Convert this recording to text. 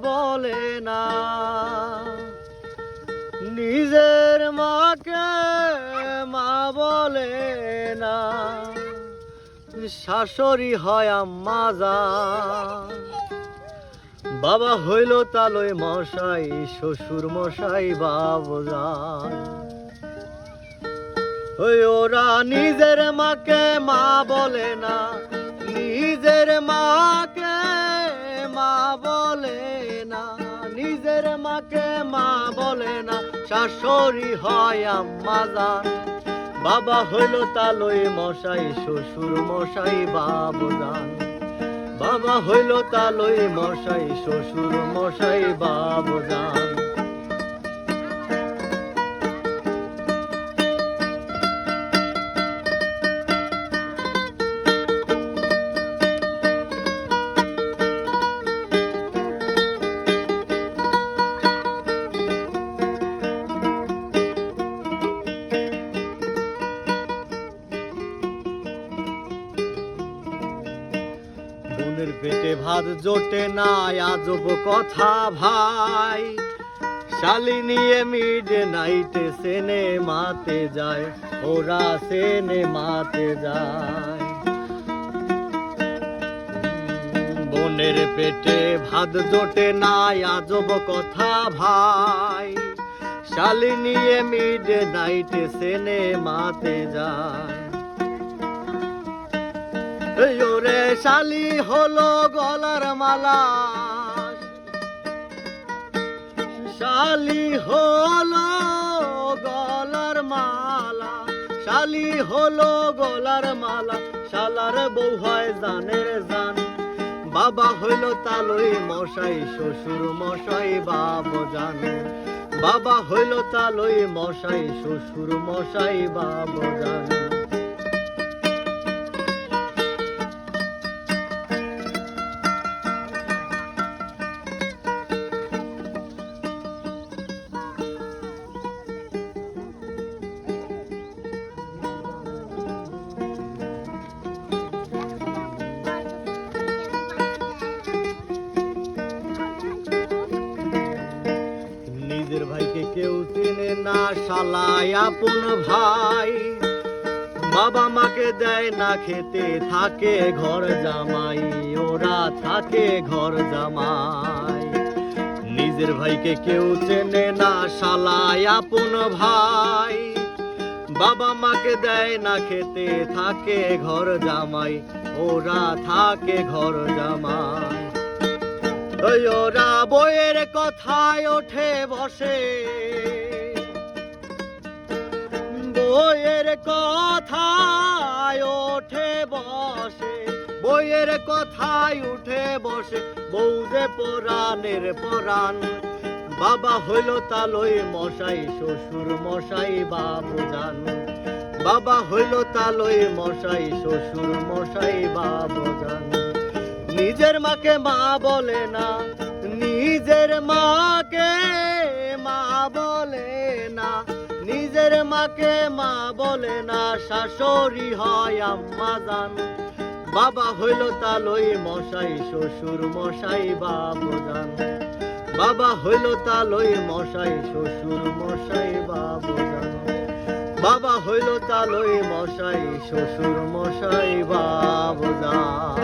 বলে না, নিজের মাকে মা বলে না, শাশুড়ি হয় আম্মা জান। বাবা হইল তালই মশাই, শ্বশুর মশাই বাবুজান। ওরা নিজের মাকে মা বলে না, নিজের মাকে মা বলে না, নিজের মাকে মা বলে না, শাশুড়ি হয় আম্মা জান। বাবা হইল তালই মশাই, শ্বশুর মশাই বাবুজান। বাবা হইল তালই মশাই, শ্বশুর মশাই বাবুজান। বোনের পেটে ভাত জোটে না, আজব কথা ভাই। শালি নিয়ে মিড নাইটে সিনেমাতে যায়, ওরা সিনেমাতে যায়। বোনের পেটে ভাত জোটে না, আজব কথা ভাই। শালি নিয়ে মিড নাইটে সিনেমাতে যায়। ওরে শালি হলো গলার মালা, শালি হলো গলার মালা, শালি হলো গলার মালা, শালার বউ হয় জানের জান। বাবা হইল তালই মশাই, শ্বশুর মশাই বাবুজান। বাবা হইল তালই মশাই, শ্বশুর মশাই বাবুজান। নিজের ভাইকে কেউ চিনে না, শালায় আপন ভাই। বাবা মাকে দেয় না খেতে, থাকে ঘর জামাই, ওরা থাকে ঘর জামাই। নিজের ভাইকে কেউ চেনে না, শালায় আপন ভাই। বাবা মাকে দেয় না খেতে, থাকে ঘর জামাই, ওরা থাকে ঘর জামাই। ওরা বইয়ের কথায় ওঠে বসে, বইয়ের কথায় ওঠে বসে, বইয়ের কথায় উঠে বসে, বউ যে পরাণের পরাণ। বাবা হইল তালই মশাই, শ্বশুর মশাই বাবুজান। বাবা হইল তালই মশাই, শ্বশুর মশাই বাবুজান। নিজের মাকে মা বলে না, নিজের মাকে মা বলে না, নিজের মাকে মা বলে না, শাশুড়ি হয় আম্মা জান। বাবা হইল তালই মশাই, শ্বশুর মশাই বাবুজান। বাবা হইল তালই মশাই, শ্বশুর মশাই বাবুজান। বাবা হইল তালই মশাই, শ্বশুর মশাই বাবুজান।